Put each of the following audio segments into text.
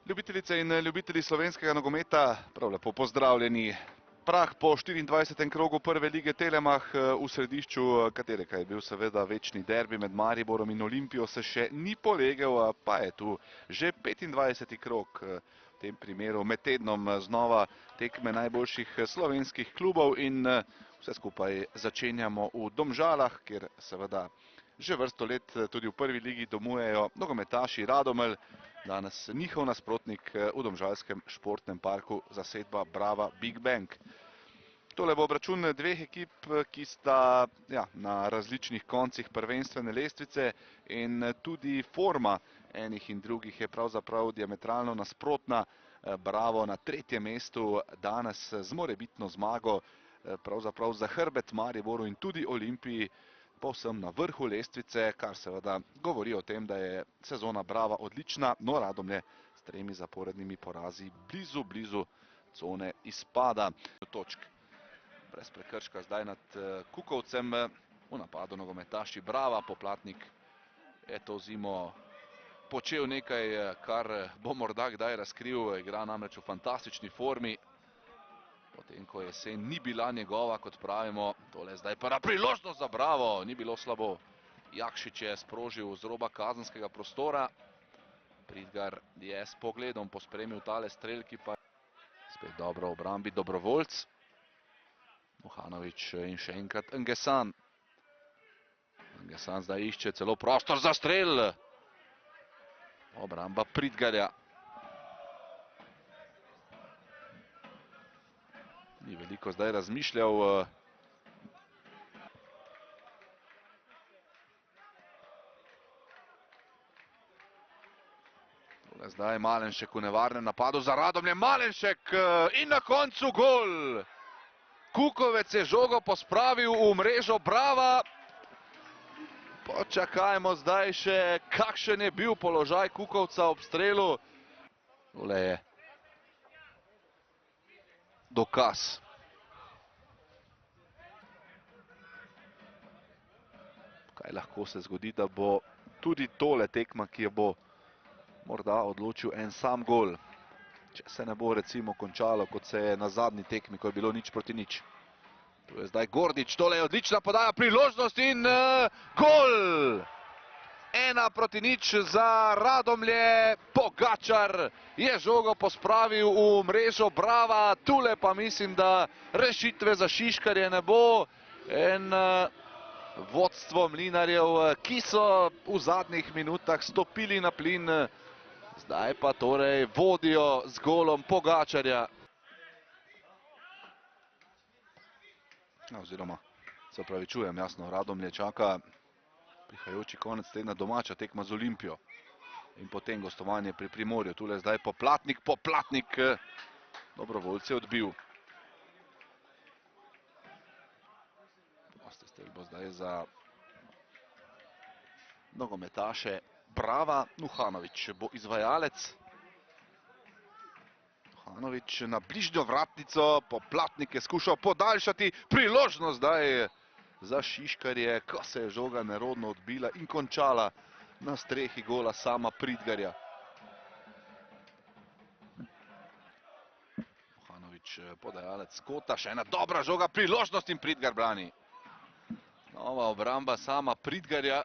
Ljubitelice in ljubitelji slovenskega nogometa, prav lepo pozdravljeni. Prah po 24. krogu prve lige Telemach, v središču katerega je bil seveda večni derbi med Mariborom in Olimpijo, se še ni polegel, pa je tu že 25. krog, v tem primeru med tednom znova tekme najboljših slovenskih klubov in vse skupaj začenjamo v Domžalah, kjer seveda že vrsto let tudi v prvi ligi domujejo nogometaši Radomelj. Danes njihov nasprotnik v domžalskem športnem parku, zasedba Brava Big Bang. Tole bo obračun dveh ekip, ki sta na različnih koncih prvenstvene lestvice in tudi forma enih in drugih je pravzaprav diametralno nasprotna. Bravo na tretjem mestu danes z morebitno zmago, pravzaprav za hrbet Mariboru in tudi Olimpiji, povsem na vrhu lestvice, kar seveda govori o tem, da je sezona Brava odlična, no Radomlje s 3 zaporednimi porazi blizu cone izpada. Točk brez prekrška zdaj nad Kukovcem, v napadu nogometaši Brava. Poplatnik je to zimo počel nekaj, kar bo morda kdaj razkril, igra namreč v fantastični formi. Potem, ko jesen ni bila njegova, kot pravimo, tole je zdaj prva priložnost za Bravo, ni bilo slabo. Jakšič je sprožil z roba kazenskega prostora. Pridgar je s pogledom pospremil tale strel, ki pa spet dobro v obrambi Dobrovoljc. Mohanović in še enkrat Ngesan. Ngesan zdaj išče celo prostor za strel. Obramba Pridgarja. Ni veliko zdaj razmišljal. Tole zdaj Malenšek v nevarnem napadu za Radomlje. Malenšek in na koncu gol! Kukovec je žogo pospravil v mrežo Brava. Počakajmo zdaj še, kakšen je bil položaj Kukovca ob strelu. Tole je dokaz. Kaj lahko se zgodi, da bo tudi tole tekma, ki jo bo morda odločil en sam gol. Če se ne bo recimo končalo, kot se je na zadnji tekmi, ko je bilo 0:0. Tu je zdaj Gordič, tole je odlična podaja, priložnost in gol! 1:0 za Radomlje. Pogačar je žogo pospravil v mrežo Brava. Tule pa mislim, da rešitve za Šiškarje ne bo. In vodstvo Mlinarjev, ki so v zadnjih minutah stopili na plin, zdaj pa torej vodijo z golom Pogačarja. Oziroma, se opravičujem, jasno, Radomlje čaka prihajajoči konec tedna domača tekma z Olimpijo in potem gostovanje pri Primorju. Tule zdaj Poplatnik, Dobrovoljce odbil. Prosti strel bo zdaj za nogometaše Brava. Nuhanović bo izvajalec. Nuhanović na bližnjo vratnico, Poplatnik je skušal podaljšati, priložnost zdaj za Šiškarje, ko se je žoga nerodno odbila in končala na strehi gola sama Pridgarja. Mohanović podajalec Kota, še ena dobra žoga, priložnost in Pridgar brani. Nova obramba sama Pridgarja.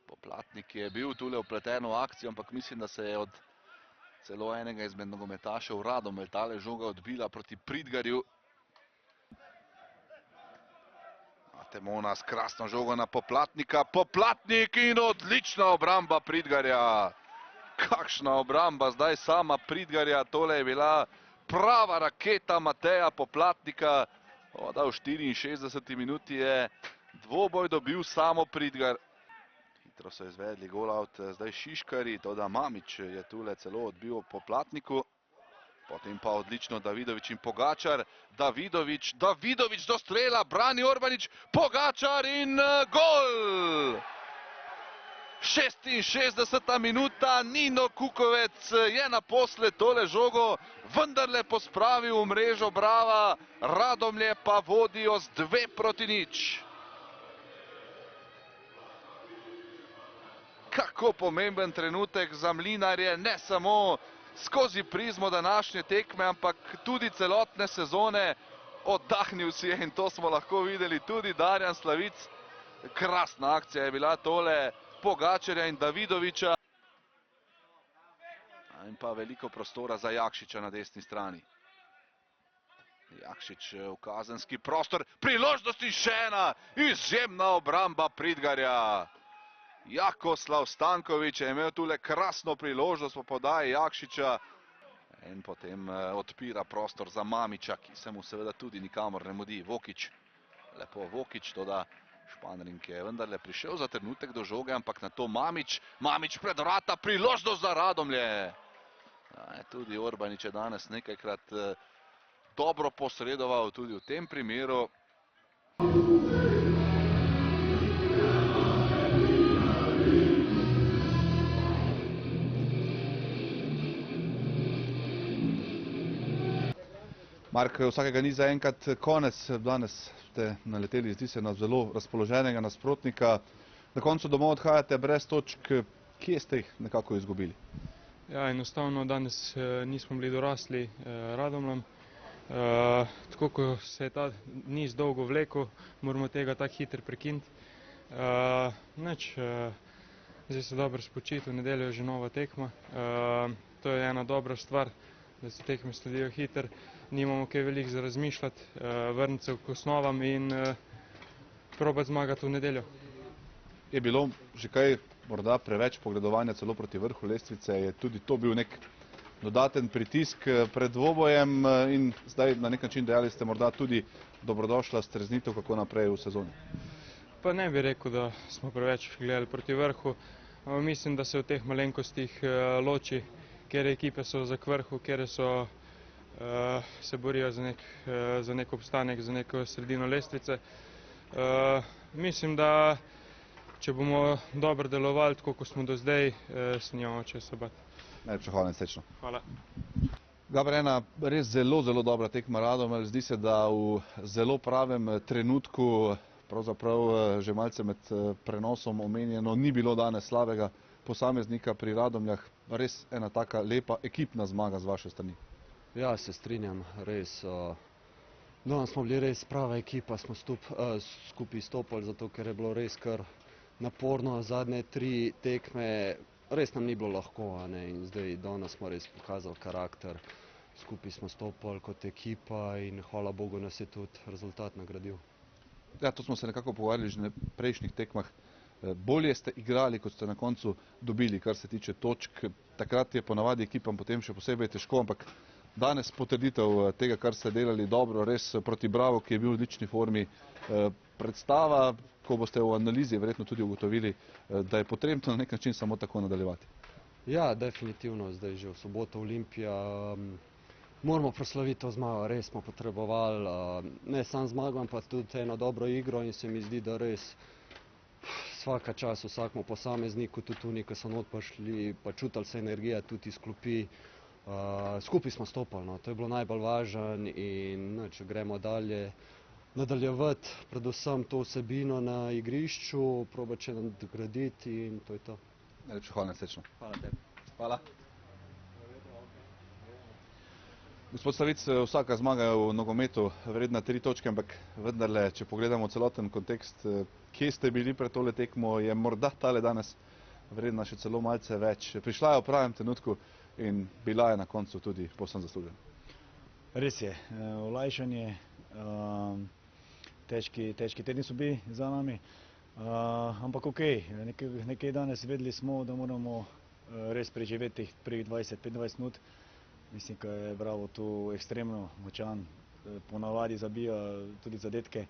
Poplatnik je bil tule vpleten v akcijo, ampak mislim, da se je od celo enega izmed nogometašev Radomelj tale žoga odbila proti Pridgarju. Temona s krasno žogo na Poplatnika. Poplatnik in odlična obramba Pridgarja. Kakšna obramba zdaj sama Pridgarja. Tole je bila prava raketa Mateja Poplatnika. Da v 64. minuti je dvoboj dobil samo Pridgar. Hitro so izvedli gol out zdaj Šiškarji, toda Mamić je tule celo odbil Poplatniku. Potem pa odlično Davidović in Pogačar. Davidović do strela, brani Orbanić, Pogačar in gol! 66. minuta, Nino Kukovec je naposled tole žogo vendarle pospravil v mrežo Brava, Radomlje pa vodijo z 2:0. kako pomemben trenutek za Mlinarje, ne samo skozi prizmo današnje tekme, ampak tudi celotne sezone. Oddahnil si je in to smo lahko videli tudi Darjan Slavic. Krasna akcija je bila tole Pogačarja in Davidoviča. In pa veliko prostora za Jakšiča na desni strani. Jakšič v kazenski prostor, priložnost in še ena izjemna obramba Pridgarja. Jakoslav Stanković je imel tule krasno priložnost po podaji Jakšiča in potem odpira prostor za Mamića, ki se mu seveda tudi nikamor ne mudi. Vokić, lepo Vokić, toda Španrink je vendarle prišel za trenutek do žoge, ampak na to Mamić pred vrata, priložnost za Radomlje. Tudi Orbanić je danes nekajkrat dobro posredoval tudi v tem primeru. Mark, vsakega ni zaenkrat konec. Danes ste naleteli, zdi se, na zelo razpoloženega nasprotnika. Na koncu domov odhajate brez točk. Kje ste jih nekako izgubili? Ja, enostavno danes nismo bili dorasli Radomljam. Tako ko se je ta niz dolgo vlekel, moramo tega tako hitro prekiniti. Zdaj se dobro spočiti, v nedeljo je že nova tekma. To je ena dobra stvar, da se tekme sledijo hitro. Nimamo kaj veliko za razmišljati, vrniti se k osnovam in probati zmagati v nedeljo. Je bilo že kaj morda preveč pogledovanja celo proti vrhu lestvice? Je tudi to bil nek dodaten pritisk pred dvobojem in zdaj na nek način dejali ste morda tudi dobrodošla streznitev, kako naprej v sezoni? Pa ne bi rekel, da smo preveč gledali proti vrhu. Mislim, da se v teh malenkostih loči, kere ekipe so za vrhu, kere se borijo za nek obstanek, za neko sredino lestvice. Mislim, da če bomo dobro delovali, tako kot smo do zdaj, se nimamo česa bati. Najlepša hvala in srečno. Hvala. Gaber, ena res zelo dobra tekma Radomelj. Zdi se, da v zelo pravem trenutku, pravzaprav že malce med prenosom omenjeno, ni bilo danes slabega posameznika pri Radomljah. Res ena taka lepa ekipna zmaga z vaše strani. Ja, se strinjam, res. Danes smo bili res prava ekipa, smo skupaj stopili, zato ker je bilo res kar naporno. Zadnje 3 tekme res nam ni bilo lahko, in zdaj danes smo res pokazali karakter. Skupaj smo stopili kot ekipa in hvala Bogu nas je tudi rezultat nagradil. Ja, to smo se nekako pogovarjali že na prejšnjih tekmah. Bolje ste igrali, kot ste na koncu dobili, kar se tiče točk. Takrat je ponavadi ekipam potem še posebej težko, ampak danes potrditev tega, kar ste delali dobro, res proti Bravo, ki je bil v odlični formi. Predstava, ko boste v analizi verjetno tudi ugotovili, da je potrebno na nek način samo tako nadaljevati. Ja, definitivno, zdaj že v soboto Olimpija. Moramo proslaviti to zmago, res smo potrebovali ne samo zmago, ampak tudi eno dobro igro in se mi zdi, da res vsaka čas vsakmu posamezniku, tudi oni, ki so not prišli, pa čutili se energija tudi iz klopi. Skupaj smo stopili, to je bilo najbolj važno in če gremo dalje nadaljevati predvsem to vsebino na igrišču, probati še nadgraditi in to je to. Najlepša hvala in srečno. Hvala tebi. Hvala. Gospod Slavic, vsaka zmaga je v nogometu vredna 3 točke, ampak vendarle, če pogledamo celoten kontekst, kje ste bili pred tole tekmo, je morda tale danes vredna še celo malce več. Prišla je v pravem trenutku in bila je na koncu tudi povsem zaslužena. Res je, olajšanje, težki tedni so bili za nami, ampak okej, nekaj danes vedeli smo, da moramo res preživeti teh prvih 20-25 minut. Mislim, da je Bravo tu ekstremno močan, ponavadi zabija tudi zadetke.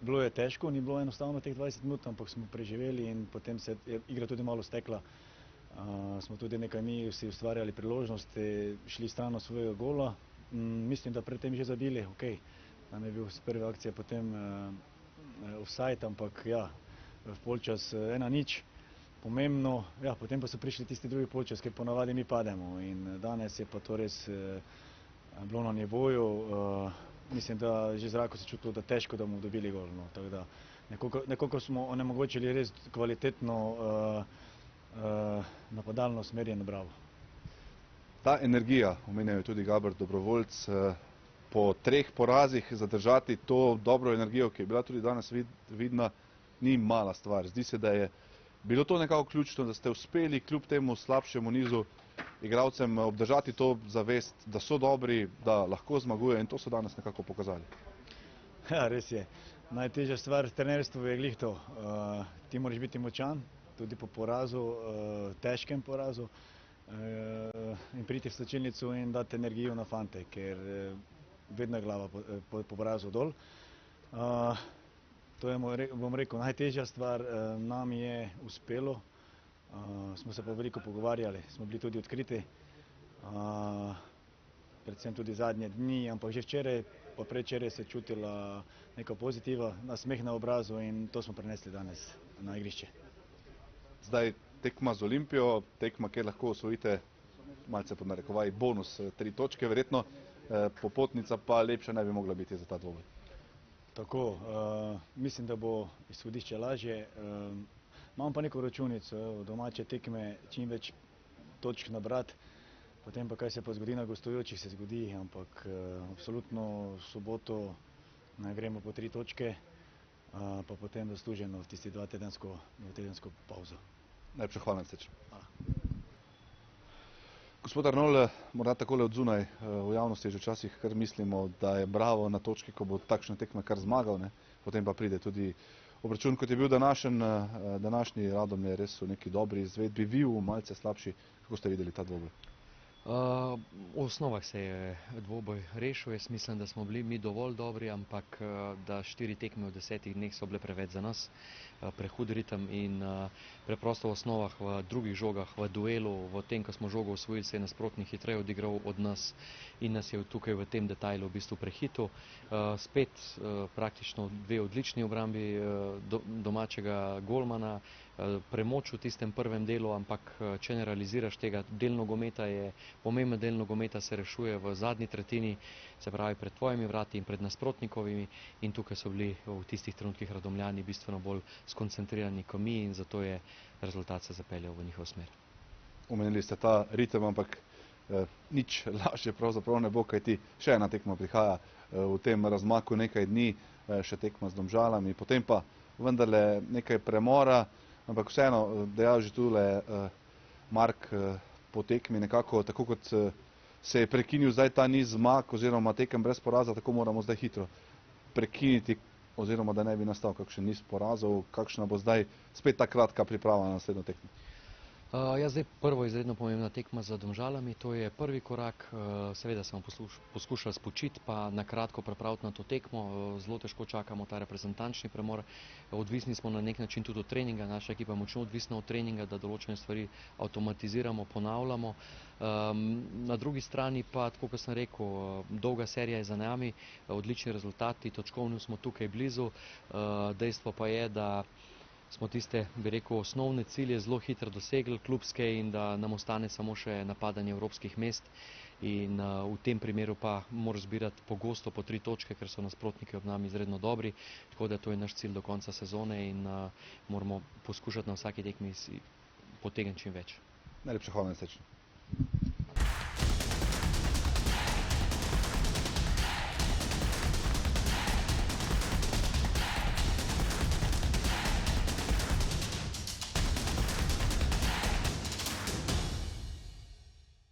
Bilo je težko, ni bilo enostavno teh 20 minut, ampak smo preživeli in potem se je igra tudi malo stekla. Smo tudi nekaj mi vsi ustvarjali priložnosti, šli stran od svojega gola. Mislim, da predtem že zabili, okej, nam je bil z prve akcije potem offside, ampak ja, v polčas 1-0. Pomembno, ja, potem pa so prišli tisti drugi polčas, ker ponavadi mi pademo in danes je pa to res bilo na nivoju. Mislim, da že zraku se čutilo, da težko, da bomo dobili gol, tako da Nekoliko smo onemogočili res kvalitetno napadalno usmerjeno Bravo. Ta energija, omenjal je tudi Gaber Dobrovoljc, po 3 porazih zadržati to dobro energijo, ki je bila tudi danes vidna, ni mala stvar. Zdi se, da je bilo to nekako ključno, da ste uspeli kljub temu slabšemu nizu igralcem obdržati to zavest, da so dobri, da lahko zmagujejo, in to so danes nekako pokazali. Ja, res je. Najtežja stvar v trenerstvu je glih to. Ti moraš biti močan, tudi po porazu, težkem porazu, in priti v slačilnico in dati energijo na fante, ker vedno je glava po porazu dol. To je, bom rekel, najtežja stvar. Nam je uspelo, smo se pa veliko pogovarjali, smo bili tudi odkriti, predvsem tudi zadnje dni, ampak že včeraj, pa predvčeraj se je čutila neka pozitiva, nasmeh na obrazu, in to smo prenesli danes na igrišče. Zdaj tekma z Olimpijo, tekma, kjer lahko osvojite, malce pod narekovaji, bonus 3 točke, verjetno popotnica pa lepša ne bi mogla biti za ta dvoboj. Tako, mislim, da bo izhodišče lažje. Imam pa neko računico, domače tekme čim več točk nabrati, potem pa kaj se pa zgodi na gostujočih, se zgodi, ampak absolutno v soboto gremo po 3 točke, pa potem zasluženo v tisti dvotedensko pauzo. Najlepša hvala, Srečno. Gospod Arnol, morda takole od zunaj, v javnosti že včasih kar mislimo, da je Bravo na točki, ko bo takšna tekma kar zmagal, ne? Potem pa pride tudi obračun, kot je bil današnji. Radomlje res v neki dobri izvedbi, vi v malce slabši. Kako ste videli ta dvoboj? V osnovah se je dvoboj rešil. Jaz mislim, da smo bili mi dovolj dobri, ampak da 4 tekme v 10 dneh so bile preveč za nas, prehud ritem, in preprosto v osnovah, v drugih žogah, v duelu, v tem, ko smo žogo osvojili, se je nasprotnik hitreje odigral od nas in nas je tukaj v tem detajlu v bistvu prehitel. Spet praktično 2 odlični obrambi domačega golmana, premoč v tistem prvem delu, ampak če ne realiziraš tega, del nogometa je, pomemben del nogometa se rešuje v zadnji tretjini, se pravi pred tvojimi vrati in pred nasprotnikovimi, in tukaj so bili v tistih trenutkih Radomljani bistveno bolj skoncentrirani kot mi, in zato je rezultat se zapeljal v njihov smer. Omenili ste ta ritem, ampak nič lažje pravzaprav ne bo, kajti še ena tekma prihaja v tem razmaku nekaj dni, še tekma z Domžalami, potem pa vendarle nekaj premora, ampak vseeno, dejal že tule Mark po tekmi nekako, tako kot se je prekinil zdaj ta niz zmag oziroma tekem brez poraza, tako moramo zdaj hitro prekiniti, oziroma da ne bi nastal kakšen niz porazov. Kakšna bo zdaj spet ta kratka priprava na naslednjo tekmo? Ja, zdaj prvo izredno pomembna tekma z Domžalami, to je prvi korak. Seveda smo poskušali spočiti, pa na kratko pripraviti na to tekmo. Zelo težko čakamo ta reprezentančni premor. Odvisni smo na nek način tudi od treninga, naša ekipa je močno odvisna od treninga, da določene stvari avtomatiziramo, ponavljamo. Na drugi strani pa, tako kot sem rekel, dolga serija je za nami, odlični rezultati, točkovno smo tukaj blizu. Dejstvo pa je, da smo tiste, bi rekel, osnovne cilje zelo hitro dosegli, klubske, in da nam ostane samo še napadanje evropskih mest. In v tem primeru pa moraš zbirati pogosto po 3 točke, ker so nasprotniki ob nami izredno dobri. Tako da to je naš cilj do konca sezone in moramo poskušati na vsaki tekmi potegniti čim več. Najlepša hvala, Srečno.